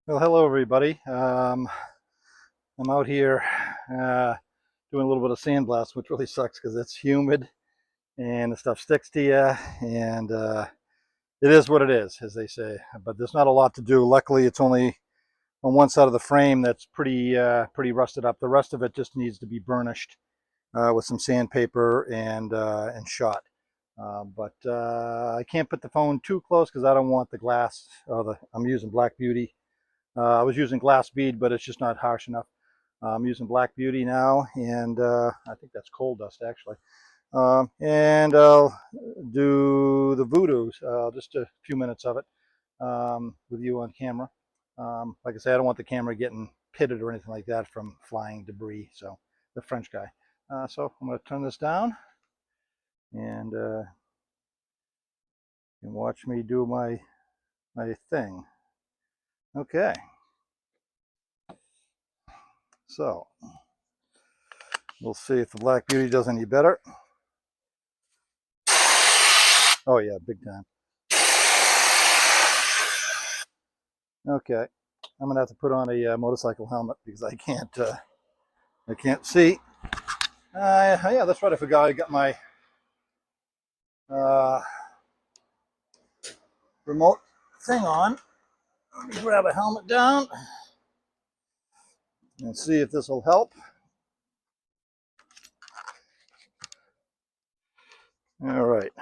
Well, hello everybody. I'm out here doing a little bit of sandblast, which really sucks because it's humid and the stuff sticks to you, and it is what it is, as they say. But there's not a lot to do. Luckily, it's only on one side of the frame that's pretty rusted up. The rest of it just needs to be burnished with some sandpaper and shot. I can't put the phone too close because I don't want the glass. I'm using Black Beauty. I was using glass bead, but it's just not harsh enough. I'm using Black Beauty now, and I think that's coal dust actually. And I'll do the voodoos, just a few minutes of it with you on camera. Like I say, I don't want the camera getting pitted or anything like that from flying debris. So the French guy. So I'm going to turn this down, and you can watch me do my thing. Okay, so we'll see if the Black Beauty does any better. Oh yeah, big time. Okay, I'm gonna have to put on a motorcycle helmet because I can't see. Yeah, that's right. I forgot. I got my uh, remote thing on. Let me grab a helmet down and see if this will help. All right,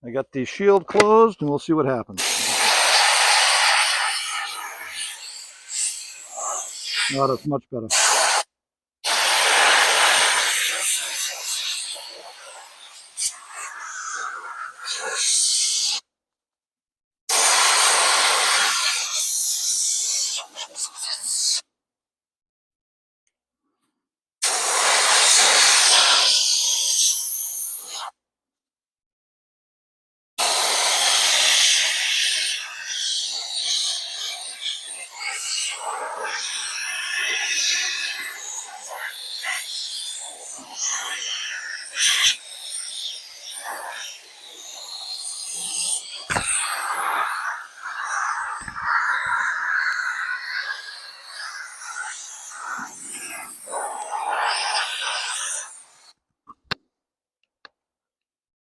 I got the shield closed, and we'll see what happens. Oh, that's much better.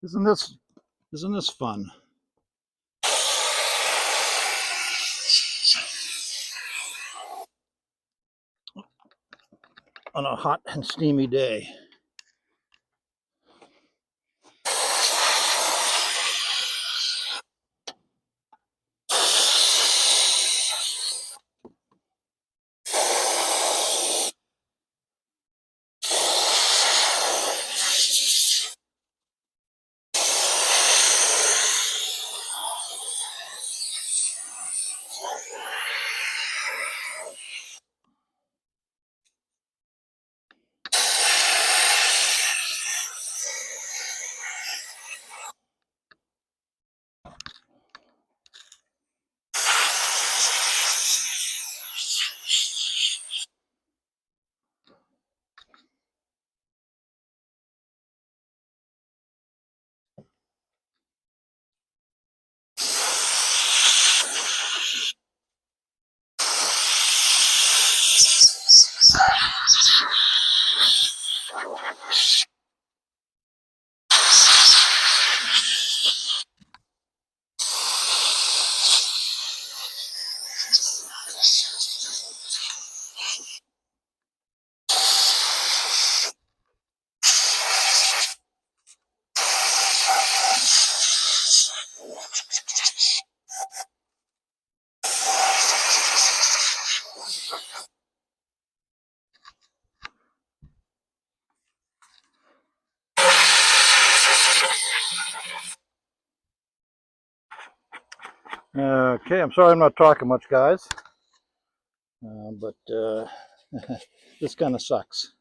Isn't this isn't this fun? On a hot and steamy day. Okay, I'm sorry I'm not talking much, guys, but this kind of sucks.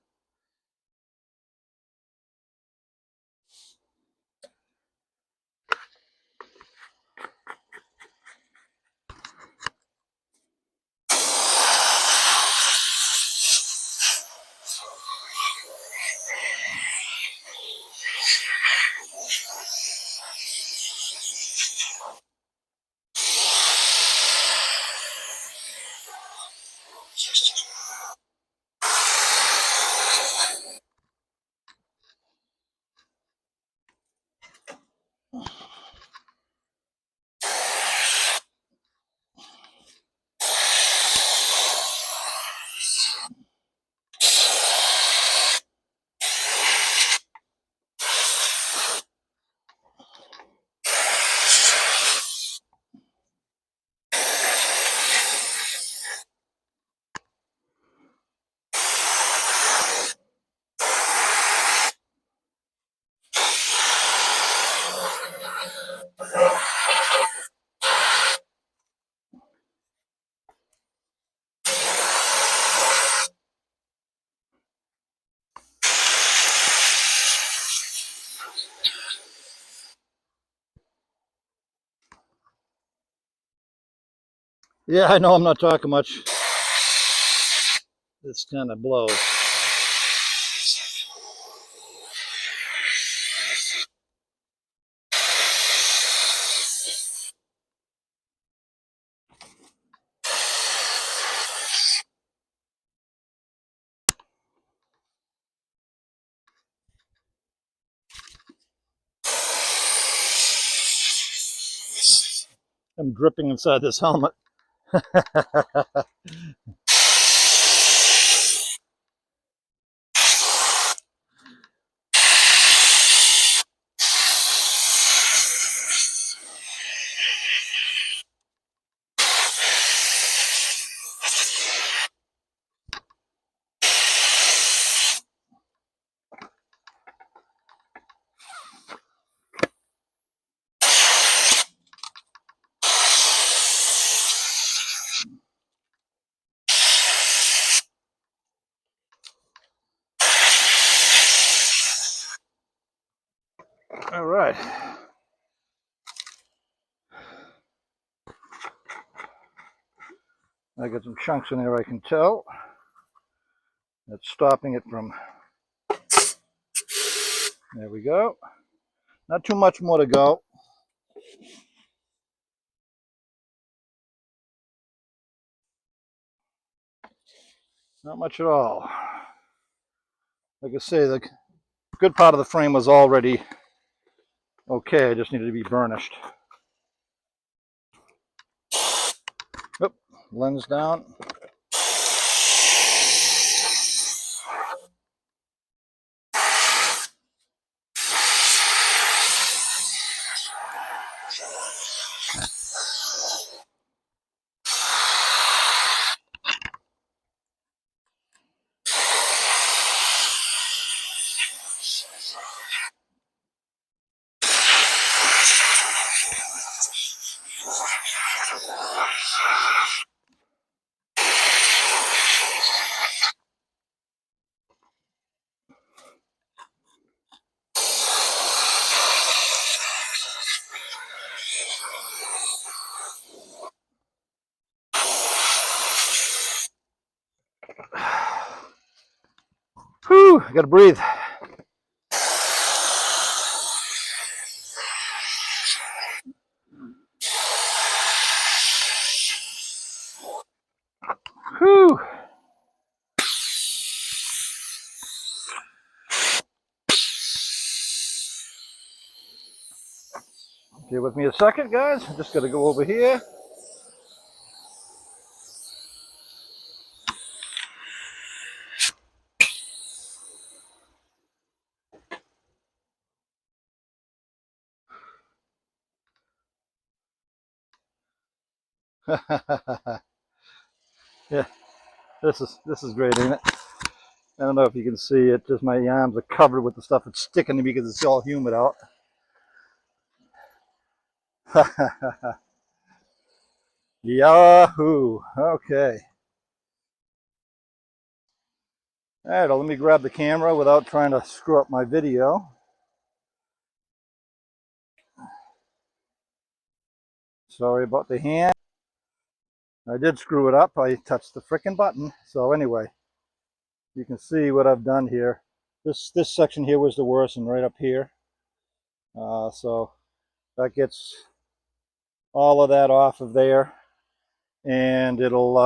Yeah, I know I'm not talking much. This kind of blows. I'm dripping inside this helmet. All right. I got some chunks in there, I can tell. That's stopping it from, there we go. Not too much more to go. Not much at all. Like I say, the good part of the frame was already okay. I just needed to be burnished. Oop, lens down. Whew, I gotta breathe. Whew. Bear with me a second, guys. I'm just gotta go over here. Yeah, this is great, ain't it? I don't know if you can see it. Just my arms are covered with the stuff that's sticking to me because it's all humid out. Yahoo! Okay. All right, well, let me grab the camera without trying to screw up my video. Sorry about the hand. I did screw it up. I touched the frickin' button. So anyway, you can see what I've done here. This section here was the worst, and right up here. So that gets all of that off of there, and it'll.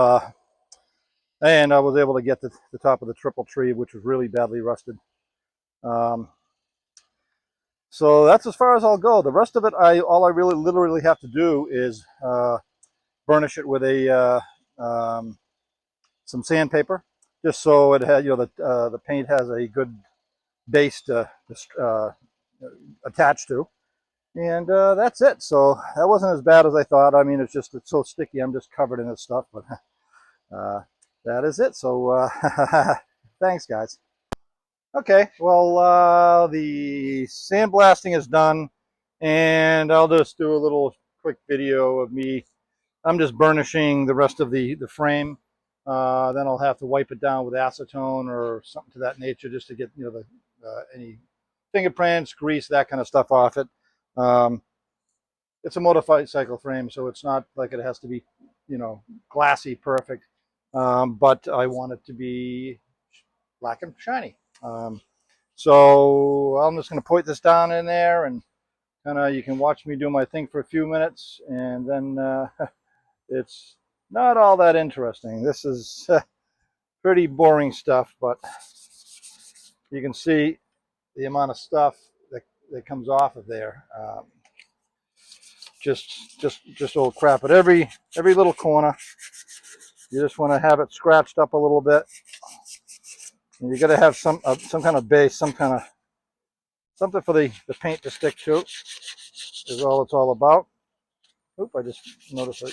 And I was able to get the top of the triple tree, which was really badly rusted. So that's as far as I'll go. The rest of it, all I really literally have to do is burnish it with a some sandpaper, just so it has, the paint has a good base to attach to, and that's it. So that wasn't as bad as I thought. I mean, it's so sticky. I'm just covered in this stuff, but that is it. So thanks, guys. Okay, well, the sandblasting is done, and I'll just do a little quick video of me. I'm just burnishing the rest of the frame. Then I'll have to wipe it down with acetone or something to that nature, just to get any fingerprints, grease, that kind of stuff off it. It's a motorcycle frame, so it's not like it has to be you know, glassy, perfect. But I want it to be black and shiny. So I'm just going to put this down in there, and kind of, you can watch me do my thing for a few minutes, and then it's not all that interesting. This is pretty boring stuff, but you can see the amount of stuff that comes off of there. Just old crap at every little corner. You just want to have it scratched up a little bit, and you got to have some kind of base, something for the paint to stick to. Is all it's all about. Oop! I just noticed I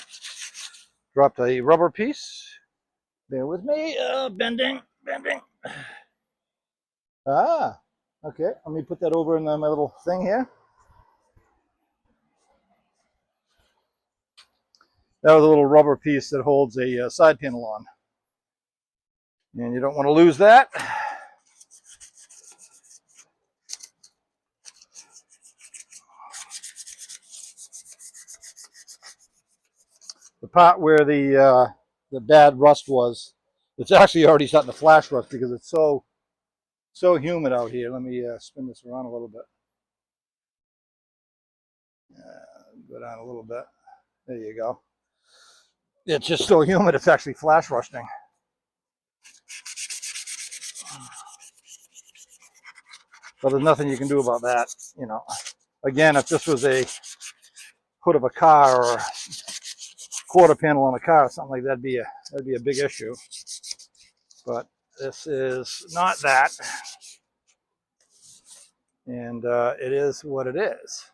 dropped a rubber piece. Bear with me. Bending. Ah, okay. Let me put that over in my little thing here. That was a little rubber piece that holds a side panel on, and you don't want to lose that. The part where the bad rust was, it's actually already starting to flash rust because it's so humid out here. Let me spin this around a little bit. Go down a little bit. There you go. It's just so humid, it's actually flash rusting. But there's nothing you can do about that, you know. Again, if this was a hood of a car or a quarter panel on a car or something like that, that'd be a big issue. But this is not that, and it is what it is.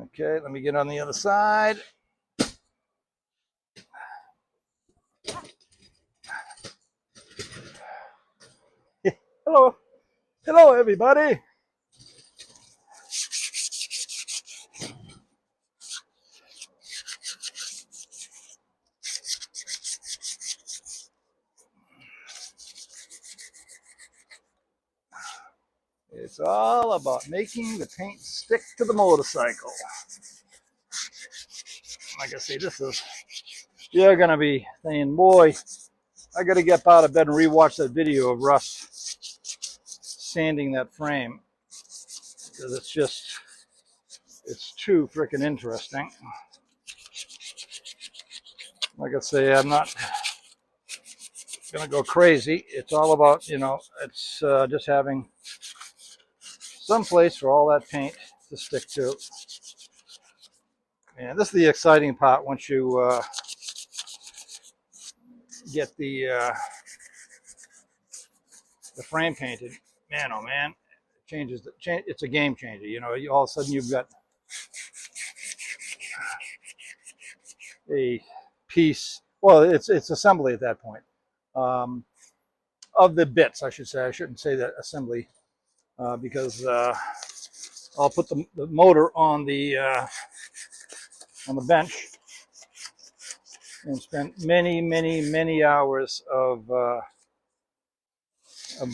Okay, let me get on the other side. Hello everybody. It's all about making the paint stick to the motorcycle. Like I say, you're gonna be saying, boy, I gotta get out of bed and rewatch that video of Russ sanding that frame, because it's too freaking interesting. Like I say, I'm not gonna go crazy. It's all about, you know, it's just having some place for all that paint to stick to. And this is the exciting part once you get the frame painted. Man, oh man, it's a game changer. You know, all of a sudden you've got a piece. Well, it's assembly at that point. Of the bits, I should say. I shouldn't say that assembly because I'll put the motor on the bench and spend many hours of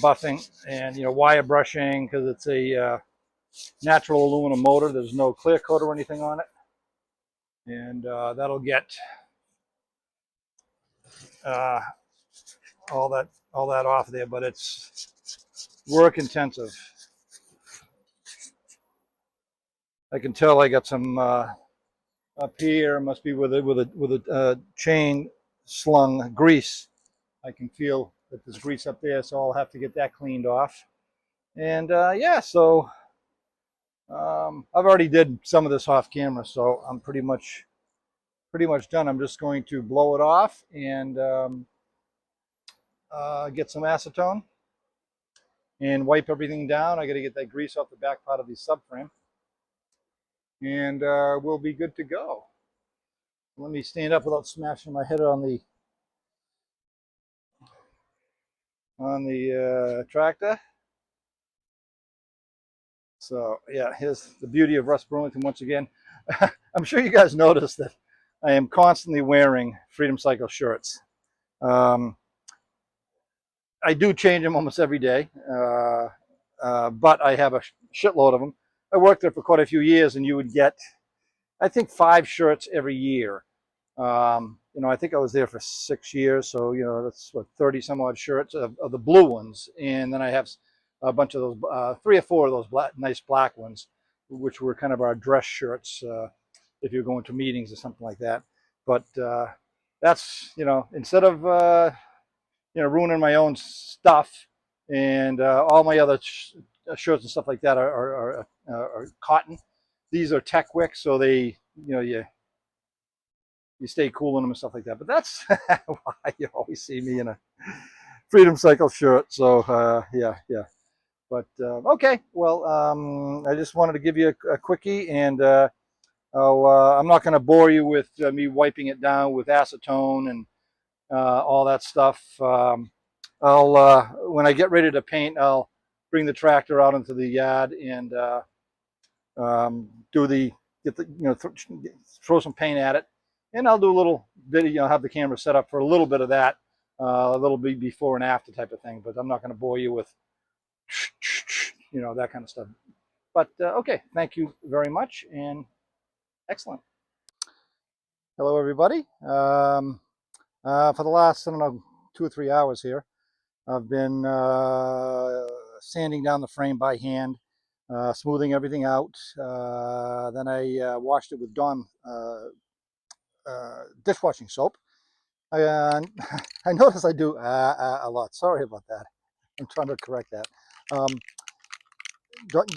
buffing and, you know, wire brushing, because it's a natural aluminum motor. There's no clear coat or anything on it, and that'll get all that off there. But it's work intensive. I can tell I got some up here. Must be with a chain slung grease. I can feel that there's grease up there, so I'll have to get that cleaned off. And yeah, so I've already did some of this off camera, so I'm pretty much done. I'm just going to blow it off and get some acetone and wipe everything down. I got to get that grease off the back part of the subframe, and we'll be good to go. Let me stand up without smashing my head on the tractor. So yeah, here's the beauty of Russ Burlington once again. I'm sure you guys noticed that I am constantly wearing Freedom Cycle shirts. I do change them almost every day, but I have a shitload of them. I worked there for quite a few years, and you would get, I think, 5 shirts every year. You know, I think I was there for 6 years, so you know that's what 30 some odd shirts of the blue ones, and then I have a bunch of those, 3 or 4 of those nice black ones, which were kind of our dress shirts if you're going to meetings or something like that. But that's, you know, instead of you know, ruining my own stuff, and all my other shirts and stuff like that are cotton. These are tech wick, so they, you know, you stay cool in them and stuff like that. But that's why you always see me in a Freedom Cycle shirt. So yeah, yeah. But okay, well, I just wanted to give you a quickie, and I'm not going to bore you with me wiping it down with acetone and all that stuff. I'll when I get ready to paint, I'll bring the tractor out into the yard and do the get the, you know, throw some paint at it, and I'll do a little bit. You know, have the camera set up for a little bit of that, a little bit before and after type of thing. But I'm not going to bore you with, you know, that kind of stuff. But okay, thank you very much, and excellent. Hello, everybody. For the last, I don't know, 2 or 3 hours here, I've been sanding down the frame by hand, smoothing everything out. Then I washed it with Dawn dishwashing soap. I notice I do a lot. Sorry about that. I'm trying to correct that.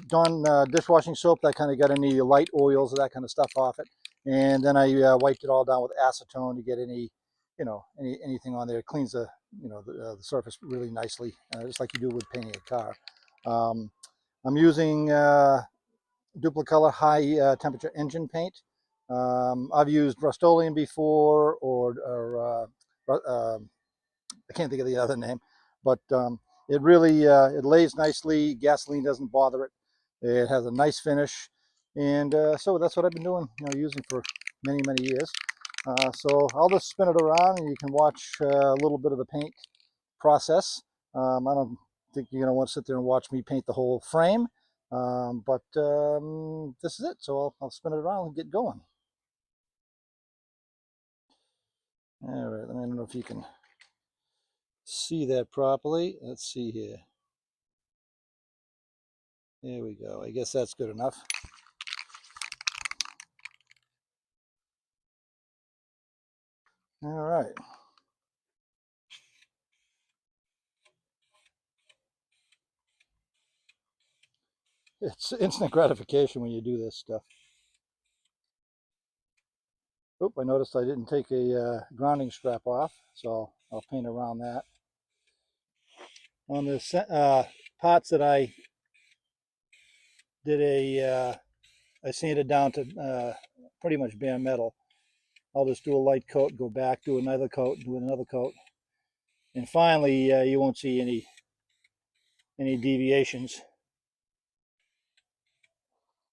Dawn dishwashing soap, that kind of got any light oils or that kind of stuff off it. And then I wiped it all down with acetone to get any, you know, anything on there. It cleans the, you know, the surface really nicely, just like you do with painting a car. I'm using Duplicolor high temperature engine paint. I've used Rust-Oleum before, or I can't think of the other name, but it really it lays nicely. Gasoline doesn't bother it. It has a nice finish, and so that's what I've been doing, you know, using for many years. So I'll just spin it around, and you can watch a little bit of the paint process. I don't think you're going to want to sit there and watch me paint the whole frame, but this is it. So I'll spin it around and get going. All right, I don't know if you can see that properly. Let's see here. There we go. I guess that's good enough. All right. It's instant gratification when you do this stuff. Oop, I noticed I didn't take a grounding strap off, so I'll paint around that. On the parts that I did I sanded down to pretty much bare metal. I'll just do a light coat, go back, do another coat, do another coat, and finally you won't see any deviations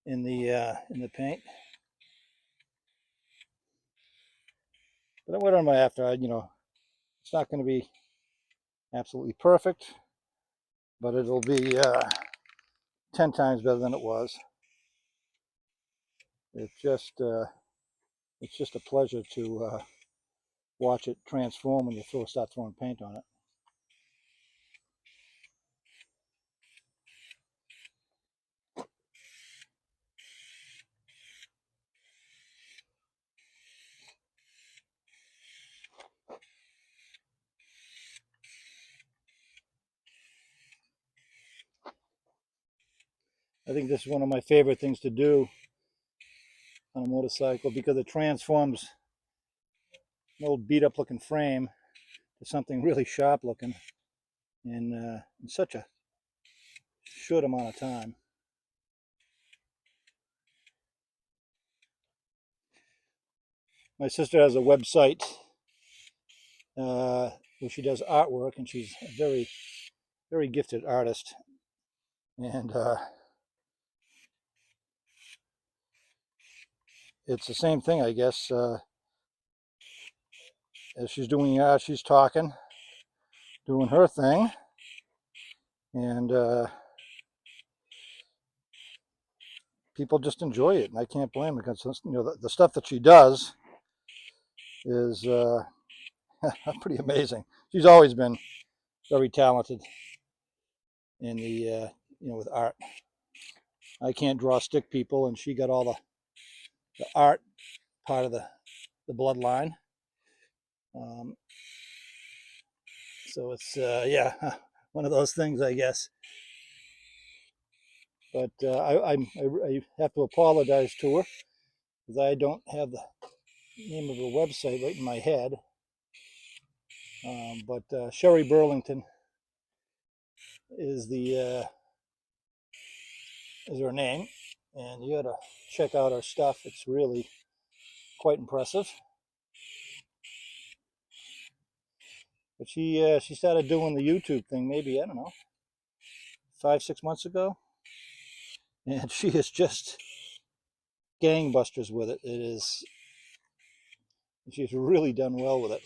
in the paint. But what am I after? You know, it's not going to be absolutely perfect, but it'll be 10 times better than it was. It's just a pleasure to watch it transform when you start throwing paint on it. I think this is one of my favorite things to do on a motorcycle because it transforms an old beat up looking frame to something really sharp looking in such a short amount of time. My sister has a website where she does artwork, and she's a very gifted artist. And it's the same thing, I guess. As she's doing, she's talking, doing her thing, and people just enjoy it, and I can't blame her because, you know, the stuff that she does is pretty amazing. She's always been very talented in the with art. I can't draw stick people, and she got all the art part of the bloodline. So it's yeah, one of those things, I guess. But I have to apologize to her because I don't have the name of her website right in my head. But Sherry Burlington is her name, and you got to check out her stuff. It's really quite impressive. But she started doing the YouTube thing maybe, I don't know, 5-6 months ago, and she is just gangbusters with it. It is, she's really done well with it.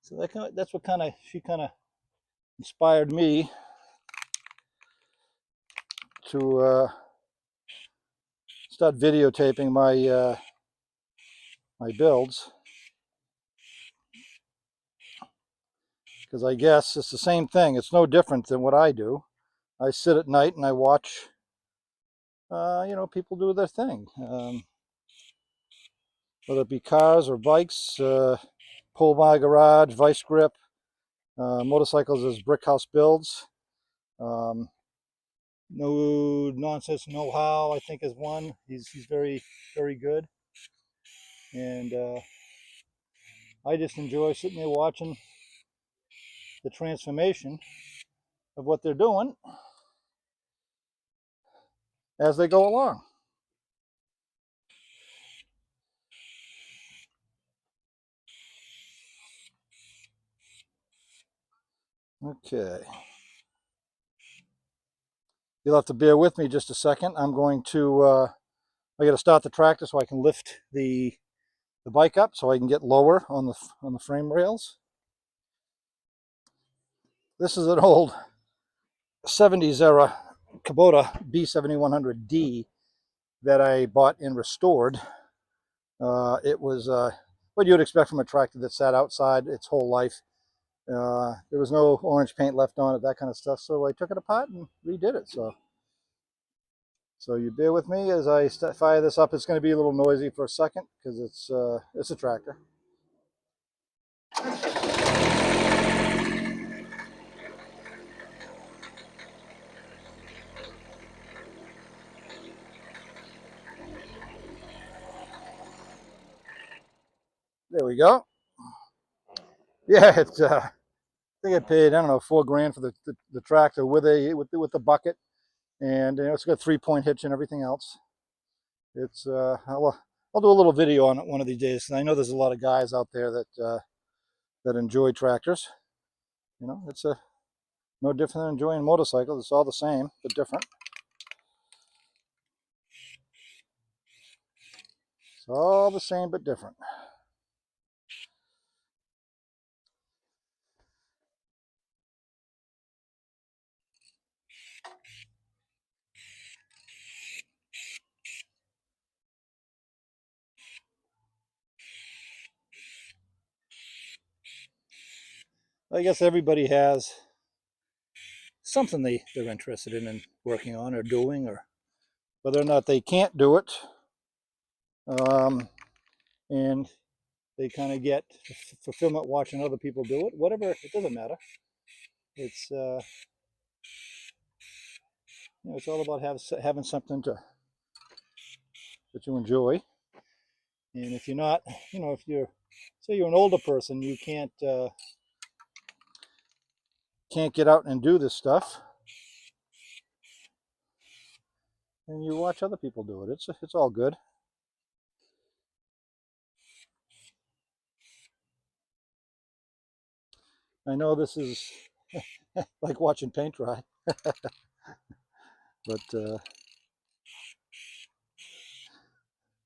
So that's what she kind of inspired me to start videotaping my builds, because I guess it's the same thing. It's no different than what I do. I sit at night and I watch people do their thing, whether it be cars or bikes, pull by garage, vice grip, motorcycles as brick house builds. No nonsense, know how, I think, is one. He's very, very good, and I just enjoy sitting there watching the transformation of what they're doing as they go along. Okay. You'll have to bear with me just a second. I'm going to, I got to start the tractor so I can lift the bike up so I can get lower on the frame rails. This is an old 70s era Kubota B7100D that I bought and restored. It was what you would expect from a tractor that sat outside its whole life. There was no orange paint left on it, that kind of stuff. So I took it apart and redid it. So you bear with me as I fire this up. It's going to be a little noisy for a second because it's a tractor. There we go. Yeah, it's I think I paid, I don't know, $4 grand for the tractor with the bucket, and it's got a 3-point hitch and everything else. It's I'll do a little video on it one of these days, and I know there's a lot of guys out there that enjoy tractors. It's no different than enjoying motorcycles. It's all the same but different. It's all the same but different. I guess everybody has something they're interested in working on or doing, or whether or not they can't do it, and they kind of get fulfillment watching other people do it. Whatever, it doesn't matter. It's it's all about having something that you enjoy. And if you're not, if say you're an older person, you can't get out and do this stuff, and you watch other people do it. It's all good. I know this is like watching paint dry, but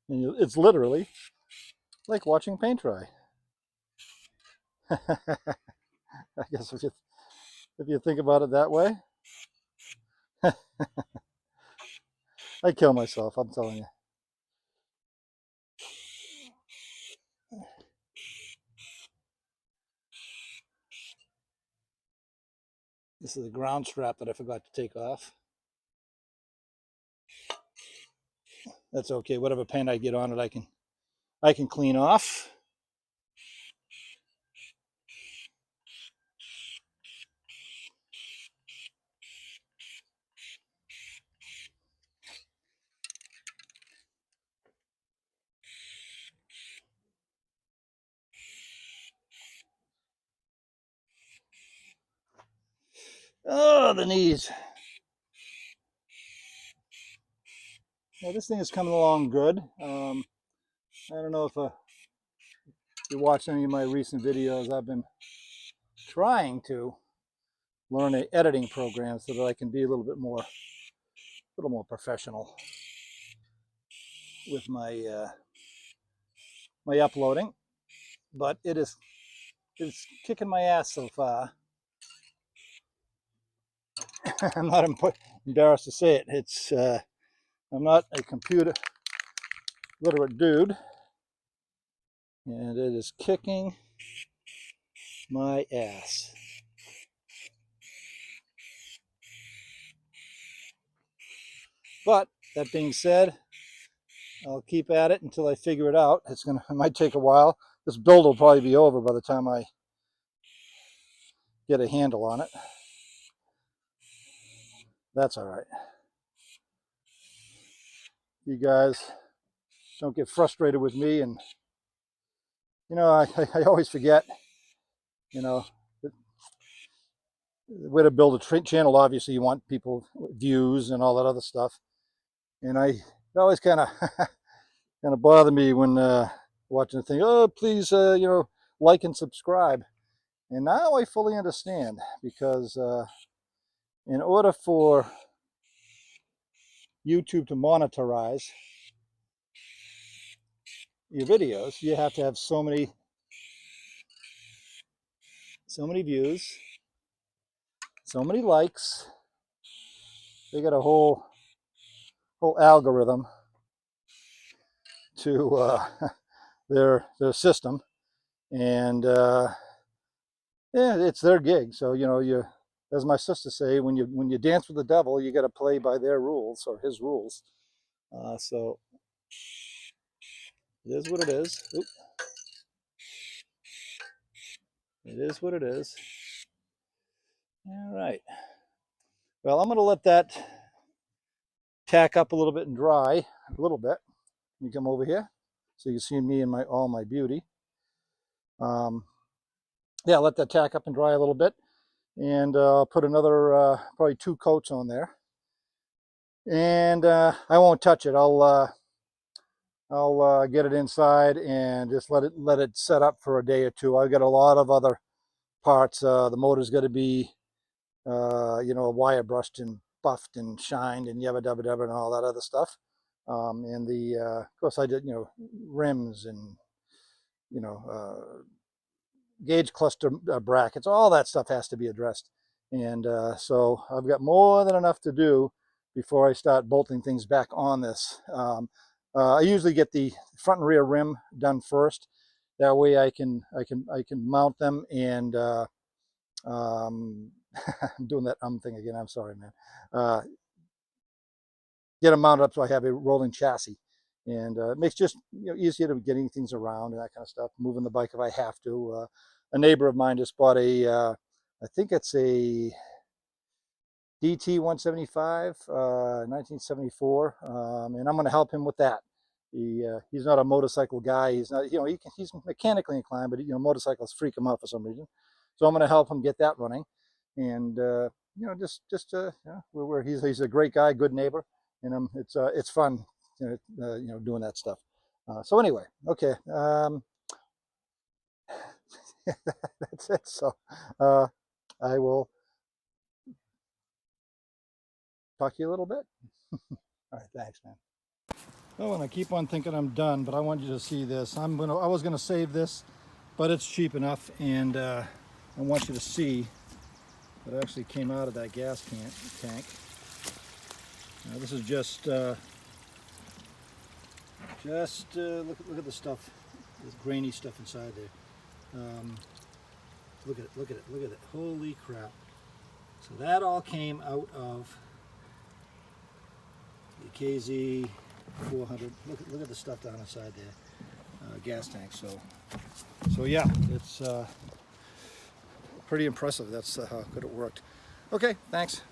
it's literally like watching paint dry. I guess if you think about it that way. I kill myself, I'm telling you. This is a ground strap that I forgot to take off. That's okay. Whatever paint I get on it, I can clean off. Oh, the knees. Yeah, this thing is coming along good. I don't know if you watch any of my recent videos. I've been trying to learn an editing program so that I can be a little more professional with my uploading. But it's kicking my ass so far. I'm not embarrassed to say it. I'm not a computer literate dude, and it is kicking my ass. But that being said, I'll keep at it until I figure it out. It might take a while. This build will probably be over by the time I get a handle on it. That's all right. You guys don't get frustrated with me, and I always forget, the way to build a channel. Obviously, you want people views and all that other stuff, and it always kind of bother me when watching the thing. Oh, please, like and subscribe. And now I fully understand, because in order for YouTube to monetize your videos, you have to have so many views, so many likes. They got a whole algorithm to their system, and yeah, it's their gig. So you, as my sister say, when you dance with the devil, you got to play by their rules, or his rules. So it is what it is. Oop. It is what it is. All right. Well, I'm going to let that tack up a little bit and dry a little bit. Let me come over here so you can see me and all my beauty. Yeah, let that tack up and dry a little bit, and put another probably 2 coats on there. And I won't touch it. I'll get it inside and just let it set up for a day or two. I've got a lot of other parts. The motor's got to be wire brushed and buffed and shined and yabba dabba dabba and all that other stuff. And of course I did, rims and, gauge cluster brackets, all that stuff has to be addressed. And so I've got more than enough to do before I start bolting things back on this. I usually get the front and rear rim done first. That way I can mount them, and I'm doing that thing again. I'm sorry, man. Get them mounted up so I have a rolling chassis, and it makes just easier to getting things around and that kind of stuff. Moving the bike if I have to. A neighbor of mine just bought I think it's a DT 175, 1974, and I'm going to help him with that. He's not a motorcycle guy. He's not, he's mechanically inclined, but motorcycles freak him out for some reason. So I'm going to help him get that running, and he's a great guy, good neighbor, and it's fun, doing that stuff. So anyway, okay, that's it. So I will talk to you a little bit. All right, thanks, man. Oh, and I keep on thinking I'm done, but I want you to see this. I was gonna save this, but it's cheap enough, and I want you to see what actually came out of that gas tank. Now, this is just Just look at the stuff, the grainy stuff inside there. Look at it, look at it, look at it. Holy crap. So that all came out of the KZ400. Look at the stuff down inside there. Gas tank. So yeah, it's pretty impressive. That's how good it worked. Okay, thanks.